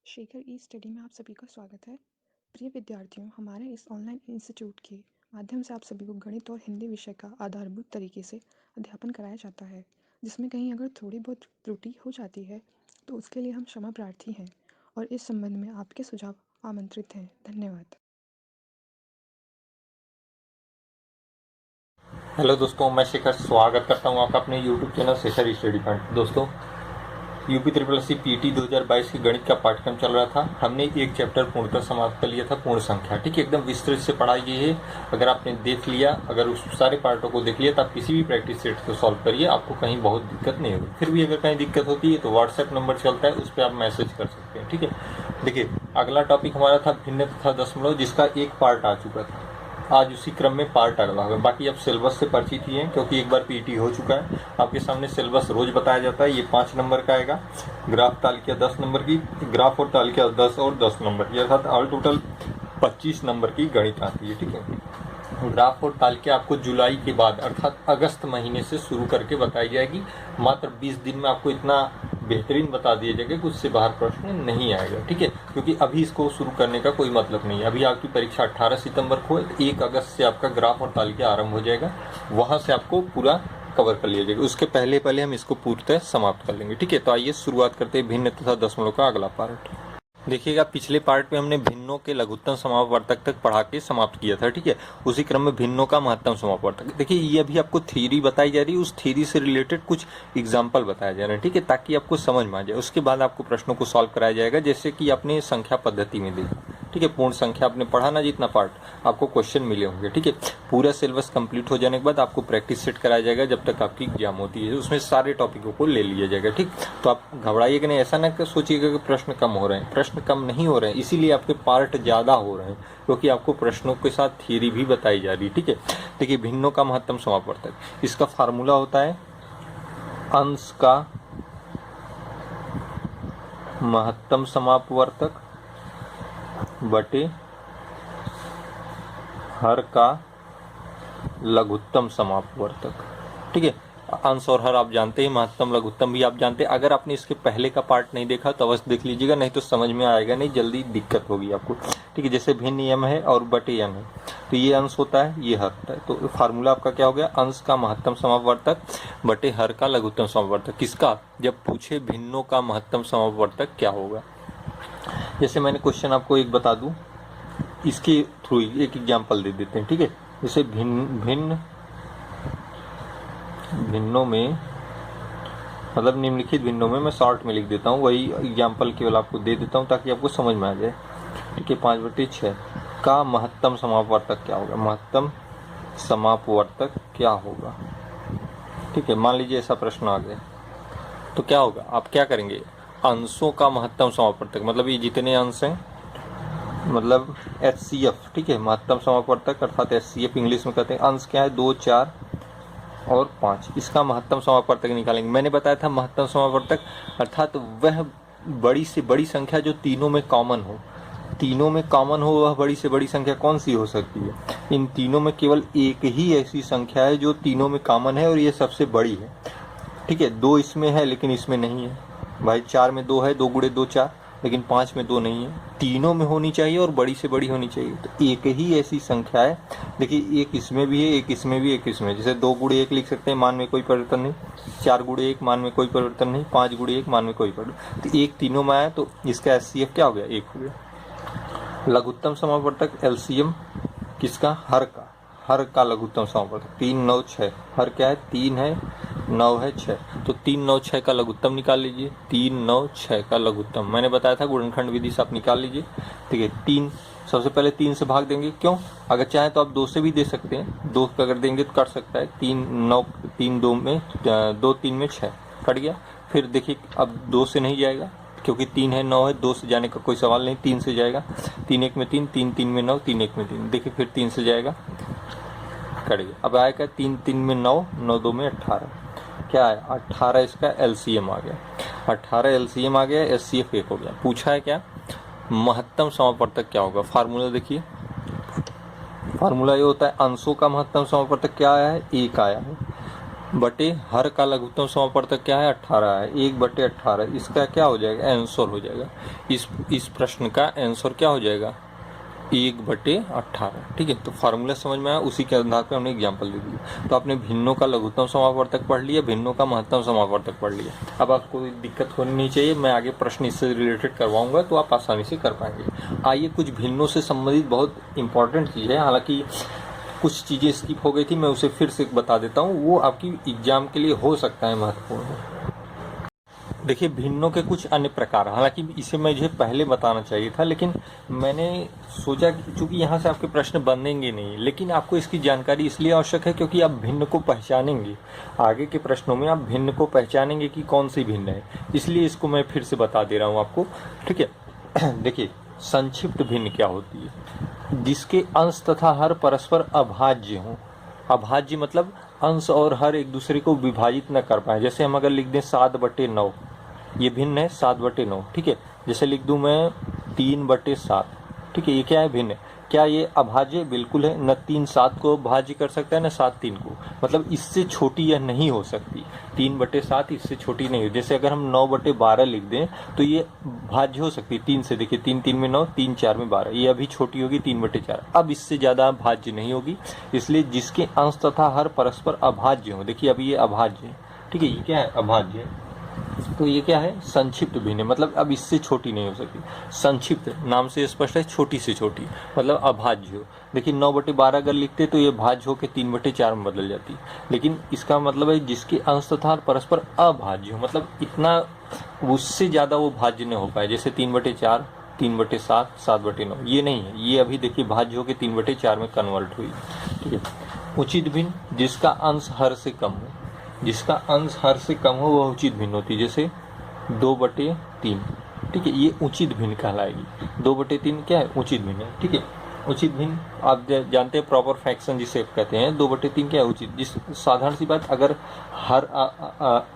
शेखर ई study में आप सभी का स्वागत है। प्रिय विद्यार्थियों, हमारे इस ऑनलाइन इंस्टीट्यूट के माध्यम से आप सभी को गणित और हिंदी विषय का आधारभूत तरीके से अध्यापन कराया जाता है, जिसमें कहीं अगर थोड़ी बहुत त्रुटि हो जाती है तो उसके लिए हम क्षमा प्रार्थी हैं और इस संबंध में आपके सुझाव आमंत्रित हैं। धन्यवाद। हेलो दोस्तों, मैं शेखर स्वागत करता हूं आपका अपने YouTube channel Shekhar study point. दोस्तों, यूपी ट्रिपल सी पीटी 2022 की गणित का पाठ्यक्रम चल रहा था। हमने एक चैप्टर पूर्णतः समाप्त कर लिया था, पूर्ण संख्या। ठीक है, एकदम विस्तृत से पढ़ाई गई है। अगर आपने देख लिया, अगर उस सारे पार्टों को देख लिया तो आप किसी भी प्रैक्टिस सेट को सॉल्व करिए, आपको कहीं बहुत दिक्कत नहीं होगी। फिर भी अगर कहीं दिक्कत होती है तो व्हाट्सएप नंबर चलता है, उस पर आप मैसेज कर सकते हैं। ठीक है, देखिए अगला टॉपिक हमारा था भिन्न तथा दशमलव, जिसका एक पार्ट आ चुका था। आज उसी क्रम में पार्ट अगला होगा। बाकी आप सिलेबस से परिचित ही हैं, क्योंकि एक बार पीटी हो चुका है। आपके सामने सिलेबस रोज बताया जाता है। ये 5 नंबर का आएगा। ग्राफ तालिका 10 नंबर की, ग्राफ और तालिका 10 और 10 नंबर की, अर्थात ऑल टोटल 25 नंबर की गणित आती है। ठीक है, ग्राफ और तालिका आपको जुलाई के बाद अर्थात अगस्त महीने से शुरू करके बताई जाएगी। मात्र 20 दिन में आपको इतना बेहतरीन बता दिया जाएगा कि उससे बाहर प्रश्न नहीं आएगा। ठीक है, क्योंकि अभी इसको शुरू करने का कोई मतलब नहीं है। अभी आपकी परीक्षा 18 सितंबर को है, 1 अगस्त से आपका ग्राफ और तालिका आरंभ हो जाएगा। वहां से आपको पूरा कवर कर लिया जाएगा। उसके पहले हम इसको पूर्णतः समाप्त कर लेंगे। ठीक है, तो आइए शुरुआत करते हैं भिन्न तथा दशमलव का अगला पार्ट। देखिएगा, पिछले पार्ट में हमने भिन्नों के लघुत्तम समापवर्तक तक पढ़ा के समाप्त किया था। ठीक है, उसी क्रम में भिन्नों का महत्तम समापवर्तक। देखिए, ये अभी आपको थ्योरी बताई जा रही है, उस थ्योरी से रिलेटेड कुछ एग्जांपल बताया जा रहा है। ठीक है, ताकि आपको समझ में आ जाए। उसके बाद आपको प्रश्नों को सॉल्व कराया जाएगा, जैसे कि आपने संख्या पद्धति में देखा। ठीक है, पूर्ण संख्या आपने पढ़ा ना, जितना पार्ट आपको क्वेश्चन मिले होंगे। ठीक है, पूरा सिलेबस कंप्लीट हो जाने के बाद आपको प्रैक्टिस सेट कराया जाएगा। जब तक आपकी एग्जाम होती है, उसमें सारे टॉपिकों को ले लिया जाएगा। ठीक, तो आप घबराइएगा नहीं, ऐसा ना सोचिएगा कि प्रश्न कम हो रहे हैं। प्रश्न कम नहीं हो रहे हैं, इसीलिए आपके पार्ट ज्यादा हो रहे हैं, क्योंकि आपको प्रश्नों के साथ थियरी भी बताई जा रही है। ठीक है, देखिए भिन्नों का महत्तम समापवर्तक, इसका फार्मूला होता है अंश का महत्तम समापवर्तक बटे हर का लघुत्तम समापवर्तक। ठीक है, अंश और हर आप जानते हैं, महत्तम लघुत्तम भी आप जानते हैं। अगर आपने इसके पहले का पार्ट नहीं देखा तो अवश्य देख लीजिएगा, नहीं तो समझ में आएगा नहीं, जल्दी दिक्कत होगी आपको। ठीक है, जैसे भिन्न एम है और बटे एम है, तो ये अंश होता है, ये हर होता है। तो फार्मूला आपका क्या हो गया? अंश का महत्तम समापवर्तक बटे हर का लघुत्तम समापवर्तक। किसका? जब पूछे भिन्नों का महत्तम समापवर्तक क्या होगा। जैसे मैंने क्वेश्चन आपको एक बता दूं, इसके थ्रू एक एग्जाम्पल दे देते हैं। ठीक है, जैसे भिन्नों में, मतलब निम्नलिखित भिन्नों में, मैं शॉर्ट में लिख देता हूँ, वही एग्जाम्पल केवल आपको दे देता हूँ ताकि आपको समझ में आ जाए। ठीक है, 5/6 का महत्तम समापवर्तक क्या होगा? महत्तम समापवर्तक क्या होगा? ठीक है, मान लीजिए ऐसा प्रश्न आ गया, तो क्या होगा? आप क्या करेंगे? अंशों का महत्तम समापवर्तक, मतलब ये जितने अंश हैं, मतलब HCF। ठीक है, महत्तम समापवर्तक अर्थात HCF इंग्लिश में कहते हैं। अंश क्या है? 2, 4 और 5। इसका महत्तम समापवर्तक निकालेंगे। मैंने बताया था महत्तम समापवर्तक अर्थात वह बड़ी से बड़ी संख्या जो तीनों में कॉमन हो। तीनों में कॉमन हो वह बड़ी से बड़ी संख्या कौन सी हो सकती है? इन तीनों में केवल एक ही ऐसी संख्या है जो तीनों में कॉमन है और ये सबसे बड़ी है। ठीक है, 2 इसमें है लेकिन इसमें नहीं है। भाई 4 में 2 है, 2 गुणे 2 4, लेकिन 5 में 2 नहीं है। तीनों में होनी चाहिए और बड़ी से बड़ी होनी चाहिए। तो एक ही ऐसी संख्या है, देखिए एक इसमें भी है, एक इसमें भी, एक इसमें। जैसे 2 गुणे 1 लिख सकते हैं, मान में कोई परिवर्तन नहीं। 4 गुणे 1 मान में कोई परिवर्तन नहीं। 5 गुणे 1 मान में कोई परिवर्तन। तो एक तीनों में आया तो इसका HCF क्या हो गया? 1 हो गया। लघुत्तम समापवर्तक LCM किसका? हर का। हर का लघुत्तम समापवर्तक 3, 9, 6। हर क्या है? 3 है, 9 है, 6। तो 3, 9, 6 का लघुत्तम निकाल लीजिए। 3, 9, 6 का लघुत्तम मैंने बताया था, गुणनखंड विधि से आप निकाल लीजिए। ठीक है, 3 सबसे पहले 3 से भाग देंगे। क्यों? अगर चाहे तो आप 2 से भी दे सकते हैं। 2 का अगर देंगे तो कट सकता है। 3, 9, 3 2 में 2 3 में 6 कट गया। फिर देखिए अब 2 से नहीं जाएगा, क्योंकि 3 है, 9 है, 2 से जाने का कोई सवाल नहीं। 3 से जाएगा। 3 1 में 3, 3 3 में 9, 3 1 में 3। देखिए फिर 3 से जाएगा, कट गया। अब आएगा 3 3 में 9, 9 2 में 18। क्या है? 18 इसका LCM आ गया। 18 LCM आ गया, HCF 1 हो गया। पूछा है क्या? महत्तम समापवर्तक क्या होगा? फार्मूला देखिए, फार्मूला ये होता है अंशों का महत्तम समापवर्तक क्या आया है? 1 आया है। बटे हर का लघुत्तम समापवर्तक क्या है, 18 है। 1/18 इसका क्या हो जाएगा, आंसर हो जाएगा। इस प्रश्न का आंसर क्या हो जाएगा, 1/18। ठीक है, तो फार्मूला समझ में आया, उसी के आधार पर हमने एग्जाम्पल दे दिया। तो आपने भिन्नों का लघुत्तम समापवर्तक पढ़ लिया, भिन्नों का महत्तम समापवर्तक पढ़ लिया। अब आपको कोई दिक्कत होनी नहीं चाहिए, मैं आगे प्रश्न इससे रिलेटेड करवाऊंगा तो आप आसानी से कर पाएंगे। आइए कुछ भिन्नों से संबंधित बहुत इंपॉर्टेंट चीज़ है, हालांकि कुछ चीज़ें स्किप हो गई थी, मैं उसे फिर से बता देता हूँ, वो आपकी एग्जाम के लिए हो सकता है महत्वपूर्ण। देखिए भिन्नों के कुछ अन्य प्रकार, हालांकि इसे मुझे पहले बताना चाहिए था, लेकिन मैंने सोचा कि चूंकि यहाँ से आपके प्रश्न बनेंगे नहीं, लेकिन आपको इसकी जानकारी इसलिए आवश्यक है क्योंकि आप भिन्न को पहचानेंगे। आगे के प्रश्नों में आप भिन्न को पहचानेंगे कि कौन सी भिन्न है, इसलिए इसको मैं फिर से बता दे रहा हूँ आपको। ठीक है, देखिए संक्षिप्त भिन्न क्या होती है, जिसके अंश तथा हर परस्पर अभाज्य हों। अभाज्य मतलब अंश और हर एक दूसरे को विभाजित न कर पाए। जैसे हम अगर लिख दें 7/9, ये भिन्न है 7/9। ठीक है, जैसे लिख दूं मैं 3/7। ठीक है, ये क्या है, भिन्न है। क्या ये अभाज्य, बिल्कुल है, न 3 7 को भाज्य कर सकता है न 7 3 को, मतलब इससे छोटी यह नहीं हो सकती। 3/7 इससे छोटी नहीं हो। जैसे अगर हम 9/12 लिख दें तो ये भाज्य हो सकती है 3 से। देखिए 3 3 में 9, 3 4 में 12, ये अभी छोटी होगी 3/4। अब इससे ज़्यादा भाज्य नहीं होगी, इसलिए जिसके अंश तथा हर परस्पर अभाज्य हो। देखिए अभी ये अभाज्य है, ठीक है, ये क्या है, अभाज्य है। तो ये क्या है, संक्षिप्त भिन्न, मतलब अब इससे छोटी नहीं हो सकती। संक्षिप्त नाम से स्पष्ट है, छोटी से छोटी, मतलब अभाज्य हो। देखिए 9/12 अगर लिखते तो ये भाज्य होकर 3/4 में बदल जाती, लेकिन इसका मतलब है जिसके अंश तथा परस्पर अभाज्य हो, मतलब इतना उससे ज़्यादा वो भाज्य नहीं हो पाए। जैसे 3/4, 3/7, 7/9, ये नहीं है, ये अभी देखिए भाज्य होकर 3/4 में कन्वर्ट हुई। ठीक है, उचित भिन्न जिसका अंश हर से कम हो। जिसका अंश हर से कम हो वह उचित भिन्न होती है। जैसे 2/3, ठीक है, ये उचित भिन्न कहलाएगी। 2/3 क्या है, उचित भिन्न है। ठीक है, उचित भिन्न आप जानते हैं, प्रॉपर फ्रैक्शन जिसे कहते हैं। 2/3 क्या है, उचित। जिस साधारण सी बात, अगर हर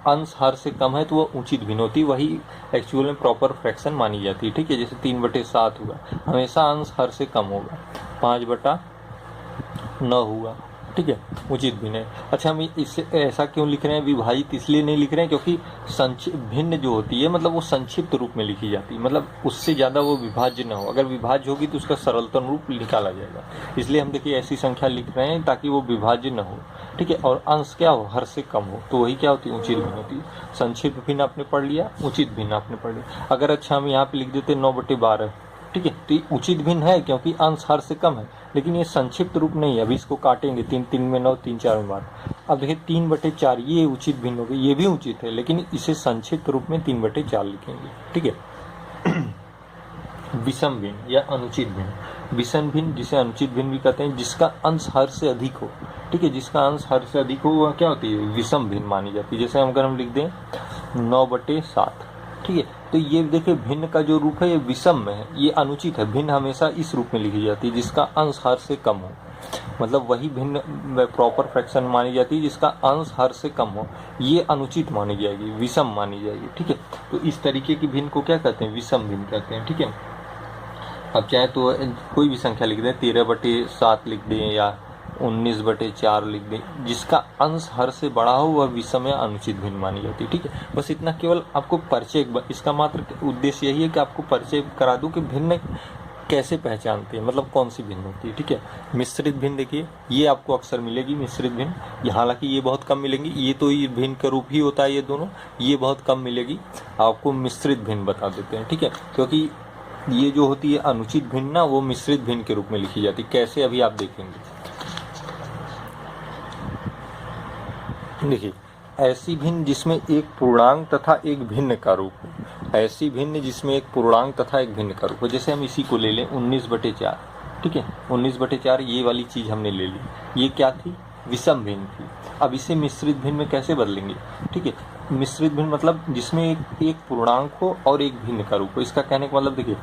अंश हर से कम है तो वह उचित भिन्न होती है, वही एक्चुअल में प्रॉपर फ्रैक्शन मानी जाती है। ठीक है, जैसे 3/7 हुआ, हमेशा अंश हर से कम होगा। 5/9 हुआ, ठीक है, उचित भिन्न है। अच्छा, हम इससे ऐसा क्यों लिख रहे हैं, विभाजित इसलिए नहीं लिख रहे हैं क्योंकि भिन्न जो होती है मतलब वो संक्षिप्त रूप में लिखी जाती है, मतलब उससे ज़्यादा वो विभाज्य ना हो। अगर विभाज्य होगी तो उसका सरलतम रूप निकाला जाएगा, इसलिए हम देखिए ऐसी संख्या लिख रहे हैं ताकि वो विभाज्य न हो। ठीक है, और अंश क्या हो, हर से कम हो, तो वही क्या होती है, उचित भिन्न होती है। संक्षिप्त भिन्न आपने पढ़ लिया, उचित भिन्न आपने पढ़ लिया। अगर अच्छा हम यहाँ पे लिख देते 9/12, ठीक है, तो ये उचित भिन्न है क्योंकि अंश हर से कम है, लेकिन ये संक्षिप्त रूप नहीं है। अभी इसको काटेंगे, 3 3 में 9, 3 4 में 12। अब देखिए 3/4, ये उचित भिन्न हो गई, ये भी उचित है, लेकिन इसे संक्षिप्त रूप में 3/4 लिखेंगे। ठीक है, विषम भिन्न या अनुचित भिन्न। विषम भिन्न जिसे अनुचित भिन्न भी कहते हैं, जिसका अंश हर से अधिक हो। ठीक है, जिसका अंश हर से अधिक हो वह क्या होती है, विषम भिन्न मानी जाती है। जैसे अगर हम लिख दें 9/7, ठीक है, तो ये देखिए भिन्न का जो रूप है ये विषम में है, ये अनुचित है। भिन्न हमेशा इस रूप में लिखी जाती है जिसका अंश हर से कम हो, मतलब वही भिन्न प्रॉपर फ्रैक्शन मानी जाती है जिसका अंश हर से कम हो, ये अनुचित मानी जाएगी, विषम मानी जाएगी। ठीक है, तो इस तरीके की भिन्न को क्या कहते हैं, विषम भिन्न कहते हैं। ठीक है, अब चाहे तो कोई भी संख्या लिख दें, 13/7 लिख दें या 19/4 लिख दें, जिसका अंश हर से बड़ा हो वह विषम या अनुचित भिन्न मानी जाती है। ठीक है, बस इतना केवल आपको परिचय, इसका मात्र उद्देश्य यही है कि आपको परिचय करा दूं कि भिन्न कैसे पहचानते हैं, मतलब कौन सी भिन्न होती है। ठीक है, मिश्रित भिन्न देखिए, ये आपको अक्सर मिलेगी मिश्रित भिन्न, हालांकि ये बहुत कम मिलेंगी, ये तो ये भिन्न का रूप ही होता है ये दोनों, ये बहुत कम मिलेगी। आपको मिश्रित भिन्न बता देते हैं। ठीक है, क्योंकि ये जो होती है अनुचित भिन्न ना, वो मिश्रित भिन्न के रूप में लिखी जाती है। कैसे, अभी आप देखेंगे। देखिए, ऐसी भिन्न जिसमें एक पूर्णांक तथा एक भिन्न का रूप हो। ऐसी भिन्न जिसमें एक पूर्णांक तथा एक भिन्न का रूप हो। जैसे हम इसी को ले लें 19/4, ठीक है, 19/4 ये वाली चीज़ हमने ले ली, ये क्या थी, विषम भिन्न थी। अब इसे मिश्रित भिन्न में कैसे बदलेंगे। ठीक है, मिश्रित भिन्न मतलब जिसमें एक पूर्णांक हो और एक भिन्न का रूप हो। इसका कहने का मतलब देखिए,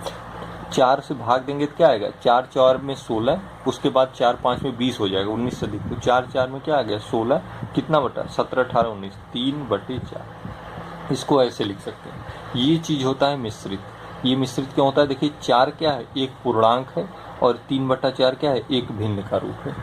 4 से भाग देंगे तो क्या आएगा, 4 4 में 16, उसके बाद 4 5 में 20 हो जाएगा, 19 से अधिक, तो 4 4 में क्या आ गया, 16, कितना बटा, 17 18 19, 3/4। इसको ऐसे लिख सकते हैं। ये चीज़ होता है मिश्रित। ये मिश्रित क्यों होता है, देखिए 4 क्या है, एक पूर्णांक है और 3/4 क्या है, एक भिन्न का रूप है।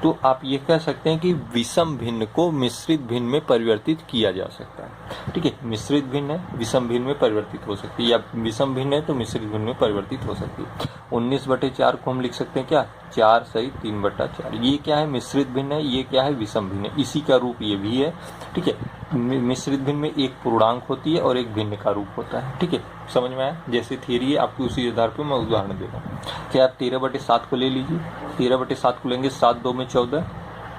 तो आप ये कह सकते हैं कि विषम भिन्न को मिश्रित भिन्न में परिवर्तित किया जा सकता है। ठीक है, मिश्रित भिन्न है, विषम भिन्न में परिवर्तित हो सकती है, या विषम भिन्न है तो मिश्रित भिन्न में परिवर्तित हो सकती है। 19/4 को हम लिख सकते हैं क्या, 4 सही 3/4। ये क्या है, मिश्रित भिन्न है, ये क्या है, विषम भिन्न है, इसी का रूप ये भी है। ठीक है, मिश्रित भिन्न में एक पूर्णांक होती है और एक भिन्न का रूप होता है। ठीक है, समझ में आया, जैसे थियरी है आपकी, उसी आधार पर मैं उदाहरण दे रहा हूँ। क्या आप 13/7 को ले लीजिए, 13/7 को लेंगे, 7 2 में 14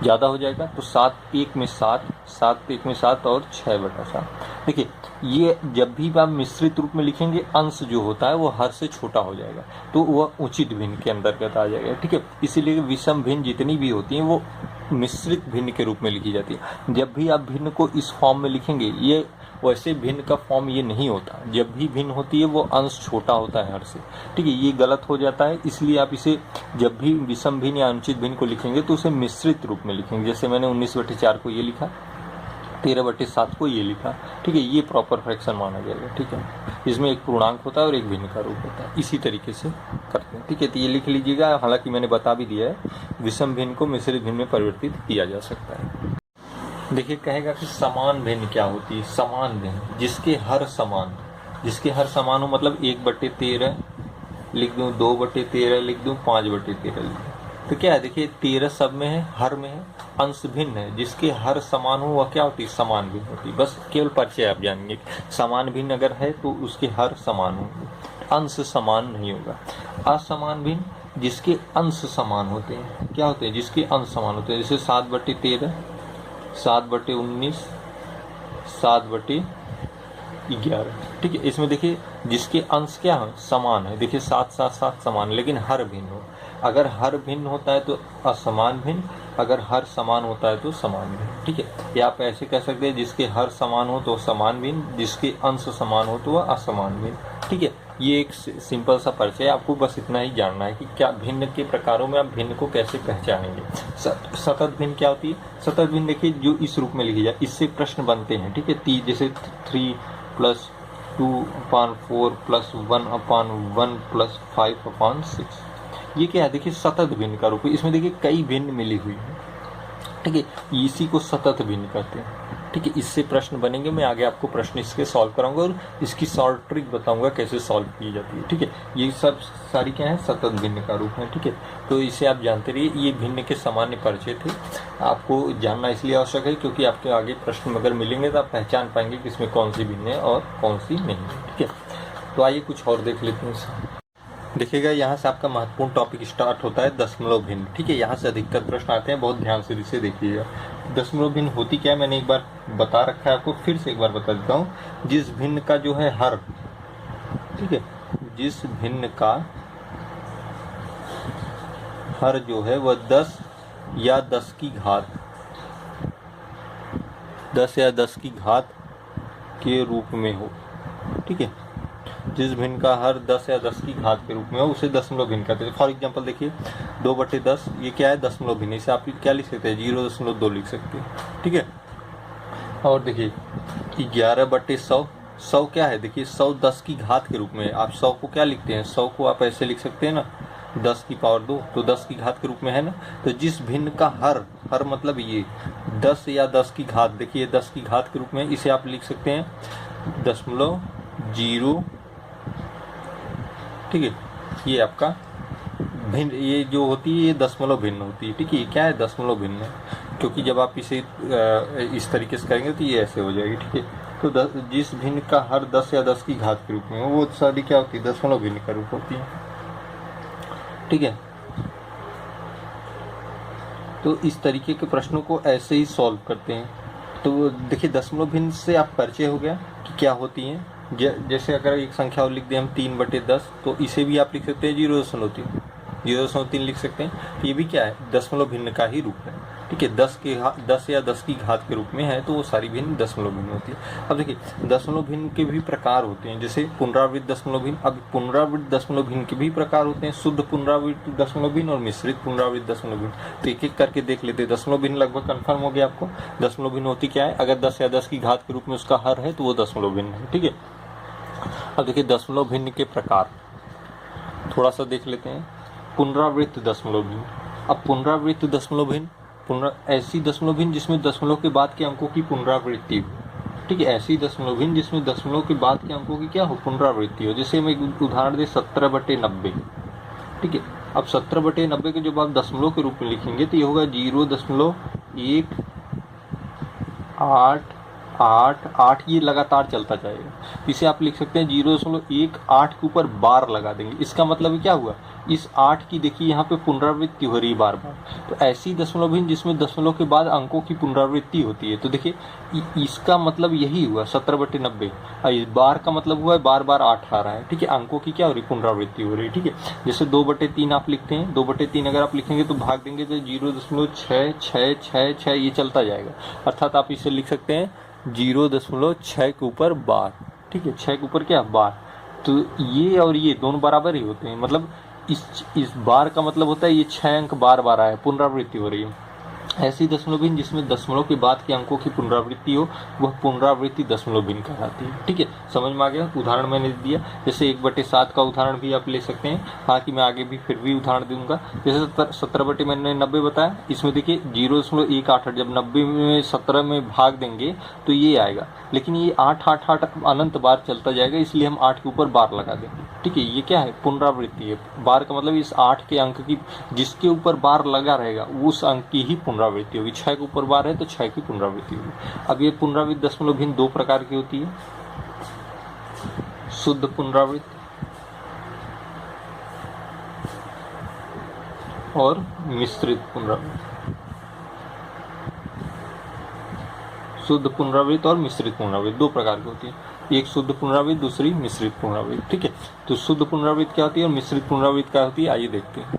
ज़्यादा हो जाएगा, तो 7 1 में 7, 7 1 में 7 और 6/7। देखिए, ये जब भी आप मिश्रित रूप में लिखेंगे, अंश जो होता है वो हर से छोटा हो जाएगा, तो वह उचित भिन्न के अंतर्गत आ जाएगा। ठीक है, इसीलिए विषम भिन्न जितनी भी होती हैं वो मिश्रित भिन्न के रूप में लिखी जाती है। जब भी आप भिन्न को इस फॉर्म में लिखेंगे, ये वैसे भिन्न का फॉर्म ये नहीं होता, जब भी भिन्न होती है वो अंश छोटा होता है हर से। ठीक है, ये गलत हो जाता है, इसलिए आप इसे जब भी विषम भिन्न या अनुचित भिन्न को लिखेंगे तो उसे मिश्रित रूप में लिखेंगे। जैसे मैंने 19/4 को ये लिखा, 13/7 को ये लिखा। ठीक है, ये प्रॉपर फ्रैक्शन माना जाएगा। ठीक है, इसमें एक पूर्णांक होता है और एक भिन्न का रूप होता है, इसी तरीके से करते हैं। ठीक है, तो ये लिख लीजिएगा, हालांकि मैंने बता भी दिया है, विषम भिन्न को मिश्रित भिन्न में परिवर्तित किया जा सकता है। देखिए, कहेगा कि समान भिन्न क्या होती है, समान भिन्न जिसके हर समान, जिसके हर समान हो, मतलब 1/13 लिख दूं, 2/13 लिख दूं, 5/13 लिख दूं, तो क्या है, देखिए 13 सब में है, हर में है, अंश भिन्न है, जिसके हर समान हो वह क्या होती है, समान भिन्न होती है। बस केवल परिचय आप जानेंगे, समान भिन्न अगर है तो उसके हर समान होंगे, अंश समान नहीं होगा। असमान भिन्न जिसके अंश समान होते हैं, क्या होते हैं, जिसके अंश समान होते हैं, जैसे 7/13, 7/19, 7/11। ठीक है, इसमें देखिए जिसके अंश क्या है, समान है, देखिए 7 7 7 समान, लेकिन हर भिन्न हो। अगर हर भिन्न होता है तो असमान भिन्न, अगर हर समान होता है तो समान भिन्न। ठीक है, या आप ऐसे कह सकते हैं, जिसके हर समान हो तो समान भिन्न, जिसके अंश समान हो तो वह असमान भिन्न। ठीक है, ये एक सिंपल सा परिचय है, आपको बस इतना ही जानना है कि क्या भिन्न के प्रकारों में आप भिन्न को कैसे पहचानेंगे। सतत भिन्न क्या होती है, सतत भिन्न देखिए जो इस रूप में लिखी जाए, इससे प्रश्न बनते हैं। ठीक है, जैसे 3 + 2/4 + 1/1 + 5/6, ये क्या है, देखिए सतत भिन्न का रूप है। इसमें देखिए कई भिन्न मिली हुई है। ठीक है, इसी को सतत भिन्न कहते हैं। ठीक है, इससे प्रश्न बनेंगे, मैं आगे आपको प्रश्न इसके सॉल्व कराऊंगा और इसकी सॉल्व ट्रिक बताऊंगा कैसे सॉल्व की जाती है। ठीक है, ये सब सारी क्या है, सतत भिन्न का रूप है। ठीक है, तो इसे आप जानते रहिए, ये भिन्न के सामान्य परिचय थे, आपको जानना इसलिए आवश्यक है क्योंकि आपके आगे प्रश्न अगर मिलेंगे तो आप पहचान पाएंगे कि इसमें कौन सी भिन्न है और कौन सी नहीं है। ठीक है, तो आइए कुछ और देख लेते हैं। देखिएगा, यहाँ से आपका महत्वपूर्ण टॉपिक स्टार्ट होता है, दशमलव भिन्न। ठीक है, यहाँ से अधिकतर प्रश्न आते हैं, बहुत ध्यान से इसे देखिएगा। दशमलव भिन्न होती क्या है, मैंने एक बार बता रखा है आपको, फिर से एक बार बता देता हूँ। जिस भिन्न का जो है हर, ठीक है, जिस भिन्न का हर जो है वह 10 या 10 की घात, 10 या 10 की घात के रूप में हो। ठीक है, जिस भिन्न का हर 10 या 10 की घात के रूप में हो उसे दशमलव भिन्न कहते हैं। फॉर एग्जांपल देखिए, 2/10 ये क्या है, दशमलव भिन्न, इसे आप क्या लिख सकते हैं, 0.2 लिख सकते हैं। ठीक है, और देखिए 11/100, 100 क्या है, देखिए 100 10 की घात के रूप में, आप 100 को क्या लिखते हैं, 100 को आप ऐसे लिख सकते हैं ना, 10 की पावर 2, तो 10 की घात के रूप में है ना। तो जिस भिन्न का हर मतलब ये 10 या 10 की घात, देखिए 10 की घात के रूप में, इसे आप लिख सकते हैं 0.0। ठीक है, ये आपका भिन्न, ये जो होती है ये दशमलव भिन्न होती है। ठीक है, ये क्या है, दशमलव भिन्न है, क्योंकि जब आप इसे इस तरीके से करेंगे तो ये ऐसे हो जाएगी। ठीक है, तो जिस भिन्न का हर 10 या 10 की घात के रूप में वो सारी क्या होती है, दशमलव भिन्न का रूप होती है। ठीक है, तो इस तरीके के प्रश्नों को ऐसे ही सॉल्व करते हैं। तो देखिए, दशमलव भिन्न से आप परिचय हो गया कि क्या होती हैं। जैसे अगर एक संख्या और लिख दें हम 3/10, तो इसे भी आप लिख सकते हैं 0.3, 0.3 लिख सकते हैं। तो ये भी क्या है, दशमलव भिन्न का ही रूप है। ठीक है, 10 या 10 की घात के रूप में है तो वो सारी भिन्न दशमलव भिन्न होती है। अब देखिए, दशमलव भिन्न के भी प्रकार होते हैं, जैसे पुनरावृत्त दशमलव भिन्न। अब पुनरावृत्त दशमलव भिन्न के भी प्रकार होते हैं, शुद्ध पुनरावृत्त दशमलव भिन्न और मिश्रित पुनरावृत्त दशमलव भिन्न। तो एक एक करके देख लेते हैं। दशमलव भिन्न लगभग कंफर्म हो गया आपको। दशमलव भिन्न होती क्या है, अगर 10 या 10 की घात के रूप में उसका हर है तो वो दशमलव भिन्न है। ठीक है, अब देखिए दशमलव भिन्न के प्रकार थोड़ा सा देख लेते हैं। पुनरावृत्त दशमलव भिन्न। अब पुनरावृत्त दशमलव भिन्न ऐसी दशमलव भिन्न जिसमें दशमलव के बाद के अंकों की पुनरावृत्ति हो। ठीक है, ऐसी दशमलव भिन्न जिसमें दशमलव के बाद के अंकों की क्या हो, पुनरावृत्ति हो। जैसे हम एक उदाहरण दे 17/90। ठीक है, अब 17/90 को जब आप दशमलव के रूप में लिखेंगे तो ये होगा 0.1888, ये लगातार चलता जाएगा। इसे आप लिख सकते हैं 0.18 के ऊपर बार लगा देंगे। इसका मतलब क्या हुआ, इस 8 की देखिए यहाँ पे पुनरावृत्ति हो रही है बार बार। तो ऐसी दशमलव भिन्न जिसमें दशमलव के बाद अंकों की पुनरावृत्ति होती है। तो देखिए इसका मतलब यही हुआ 17/90। इस बार का मतलब हुआ है बार बार 8 आ रहा है। ठीक है, अंकों की क्या हो रही, पुनरावृत्ति हो रही है। ठीक है, जैसे 2/3 आप लिखते हैं, 2/3 अगर आप लिखेंगे तो भाग देंगे तो 0.6666 ये चलता जाएगा। अर्थात आप इसे लिख सकते हैं 0.6 के ऊपर बार। ठीक है, 6 के ऊपर क्या, बार। तो ये और ये दोनों बराबर ही होते हैं। मतलब इस बार का मतलब होता है ये 6 अंक बार बार आए, पुनरावृत्ति हो रही है। ऐसी दशमलव भिन्न जिसमें दशमलव के बाद के अंकों की पुनरावृत्ति हो वह पुनरावृत्ति दशमलव भिन्न कहलाती है। ठीक है, समझ में आ गया। उदाहरण मैंने दिया, जैसे 1/7 का उदाहरण भी आप ले सकते हैं। हालांकि मैं आगे भी फिर भी उदाहरण दूंगा। जैसे 17/90 बताया, इसमें देखिए 0.188 जब 90 में 17 में भाग देंगे तो ये आएगा। लेकिन ये 8 अनंत बार चलता जाएगा, इसलिए हम 8 के ऊपर बार लगा देंगे। ठीक है, ये क्या है, पुनरावृत्ति है। बार का मतलब इस 8 के अंक की जिसके ऊपर बार लगा रहेगा उस अंक की ही पुनरावृत्ति होगी। 6 के ऊपर बार है तो 6 की पुनरावृत्ति होगी। अब ये पुनरावृत्त दशमलव भिन्न दो प्रकार की होती है, शुद्ध पुनरावृत्ति और मिश्रित पुनरावृत्ति। शुद्ध पुनरावृत्ति और मिश्रित पुनरावृत्ति दो प्रकार की होती है। एक शुद्ध पुनरावृत्ति, दूसरी मिश्रित पुनरावृत्ति। ठीक है, तो शुद्ध पुनरावृत्ति क्या होती है और मिश्रित पुनरावृत्ति क्या होती है, आइए देखते हैं।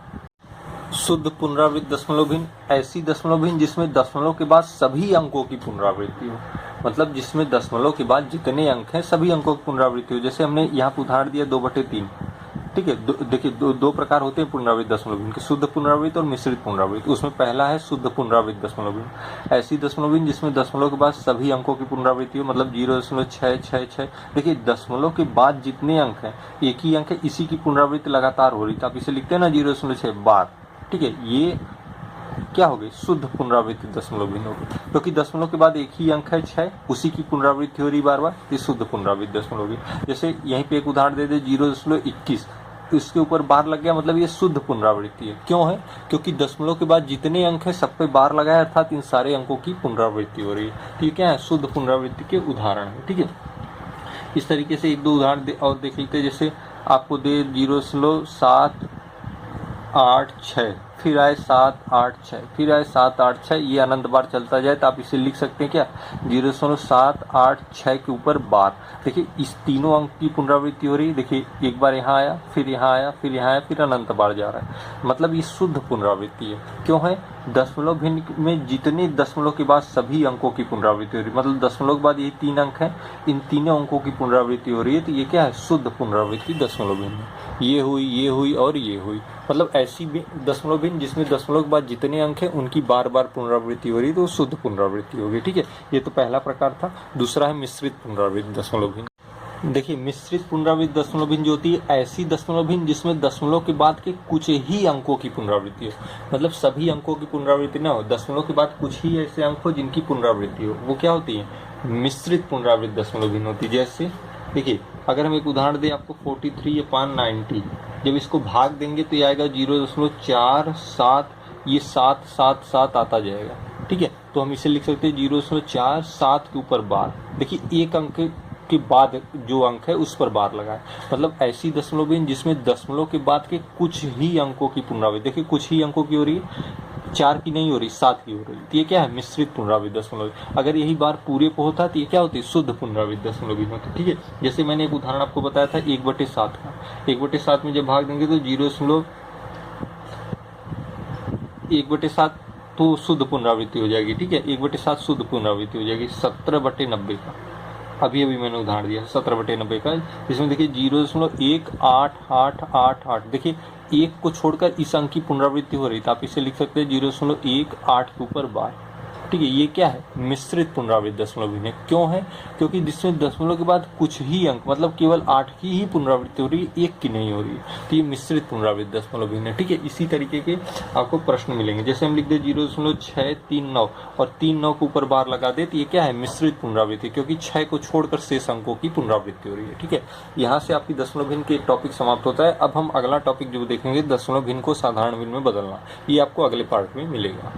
शुद्ध पुनरावृत्त दशमलव भिन्न ऐसी दशमलव भिन्न जिसमें दशमलव के बाद सभी अंकों की पुनरावृत्ति हो। मतलब जिसमें दशमलव के बाद जितने अंक हैं सभी अंकों की पुनरावृत्ति हो। जैसे हमने यहाँ पर उदाहरण दिया 2/3। ठीक है, देखिए दो प्रकार होते हैं पुनरावृत्त दशमलव भिन्न के, शुद्ध पुनरावृत्त और मिश्रित पुनरावृत्त। उसमें पहला है शुद्ध पुनरावृत्त दशमलव भिन्न। ऐसी दशमलव भिन्न जिसमें दशमलव के बाद सभी अंकों की पुनरावृत्ति हो, मतलब 0.666। देखिए दशमलव के बाद जितने अंक हैं एक ही अंक है, इसी की पुनरावृत्ति लगातार हो रही है। तो आप इसे लिखते हैं ना 0.6 बार। ठीक है, ये क्या हो गई, शुद्ध पुनरावृत्ति दशमलव भिन्न हो गई, क्योंकि दशमलव के बाद एक ही अंक है 6, उसी की पुनरावृत्ति हो रही बार बार, ये शुद्ध पुनरावृत्ति दशमलव भिन्न। जैसे यहीं पे एक उदाहरण दे दे 0.21, इसके ऊपर बार लग गया, मतलब ये शुद्ध पुनरावृत्ति है। क्यों है, क्योंकि दशमलव के बाद जितने अंक है सब पे बार लगाया, अर्थात इन सारे अंकों की पुनरावृत्ति हो रही है। ठीक क्या है, शुद्ध पुनरावृत्ति के उदाहरण है। ठीक है, इस तरीके से एक दो उदाहरण और देख लेते हैं। जैसे आपको दे 0.786, फिर आए 786, फिर आए 786, ये अनंत बार चलता जाए तो आप इसे लिख सकते हैं क्या, 0.786 के ऊपर बार। देखिए इस तीनों अंक की पुनरावृत्ति हो रही है। देखिए एक बार यहाँ आया, फिर यहाँ आया, फिर यहाँ आया, फिर अनंत बार जा रहा है, मतलब ये शुद्ध पुनरावृत्ति है। क्यों है, दशमलव भिन्न में जितने दशमलव के बाद सभी अंकों की पुनरावृत्ति हो रही है, मतलब दशमलव के बाद ये 3 अंक हैं, इन तीनों अंकों की पुनरावृत्ति हो रही है। तो ये क्या है, शुद्ध पुनरावृत्ति दशमलव भिन्न। ये हुई और ये हुई, मतलब ऐसी दशमलव भिन्न जिसमें दशमलव के बाद जितने अंक हैं उनकी बार बार पुनरावृत्ति हो रही है, तो शुद्ध पुनरावृत्ति होगी। ठीक है, ये तो पहला प्रकार था। दूसरा है मिश्रित पुनरावृत्ति दशमलव भिन्न। देखिए मिश्रित पुनरावृत्ति दशमलव भिन्न जो होती है, ऐसी दशमलव भिन्न जिसमें दशमलव के बाद के कुछ ही अंकों की पुनरावृत्ति हो, मतलब सभी अंकों की पुनरावृत्ति ना हो, दशमलव के बाद कुछ ही ऐसे अंक हो जिनकी पुनरावृत्ति हो, वो क्या होती है, मिश्रित पुनरावृत्ति दशमलव भिन्न होती है। जैसे देखिए अगर हम एक उदाहरण दें आपको 43/90, जब इसको भाग देंगे तो ये आएगा 0.47, ये 7 आता जाएगा। ठीक है, तो हम इसे लिख सकते हैं 0.47 के ऊपर बार। देखिए एक अंक के बाद जो अंक है उस पर बार लगाए, मतलब ऐसी दशमलव भिन्न जिसमें दशमलव के बाद के कुछ ही अंकों की पुनरावृत्ति, देखिए कुछ ही अंकों की हो रही है, 4 की नहीं हो रही, 7 की हो रही है। तो ये क्या है, मिश्रित पुनरावृत्ति दशमलव। अगर यही बार पूरे पे होता तो ये क्या होती है, शुद्ध पुनरावृत्ति दशमलव भिन्न होती। ठीक है, जैसे मैंने एक उदाहरण आपको बताया था 1/7 का, 1/7 में जब भाग देंगे तो 0.1/7 तो शुद्ध पुनरावृत्ति हो जाएगी। ठीक है, 1/7 शुद्ध पुनरावृत्ति हो जाएगी। 17/90 का अभी मैंने उदाहरण दिया 17/90 का, जिसमें देखिए 0.18888, देखिए एक को छोड़कर इस अंक की पुनरावृत्ति हो रही, तो आप इसे लिख सकते हैं 0.18 के ऊपर बार। ठीक है। ये क्या है, मिश्रित पुनरावृत्त दशमलव भिन्न है। क्यों है, क्योंकि जिसमें दशमलव के बाद कुछ ही अंक, मतलब केवल 8 की ही पुनरावृत्ति हो रही है, एक की नहीं हो रही है, तो ये मिश्रित पुनरावृत्त दशमलव भिन्न है। ठीक है, इसी तरीके के आपको प्रश्न मिलेंगे। जैसे हम लिख दे 0.639 और 39 के ऊपर बार लगा दे, तो ये क्या है, मिश्रित पुनरावृत्ति, क्योंकि 6 को छोड़कर शेष अंकों की पुनरावृत्ति हो रही है। ठीक है, यहाँ से आपकी दशमलव भिन्न के टॉपिक समाप्त होता है। अब हम अगला टॉपिक जो देखेंगे, दशमलव भिन्न को साधारण भिन्न में बदलना, ये आपको अगले पार्ट में मिलेगा।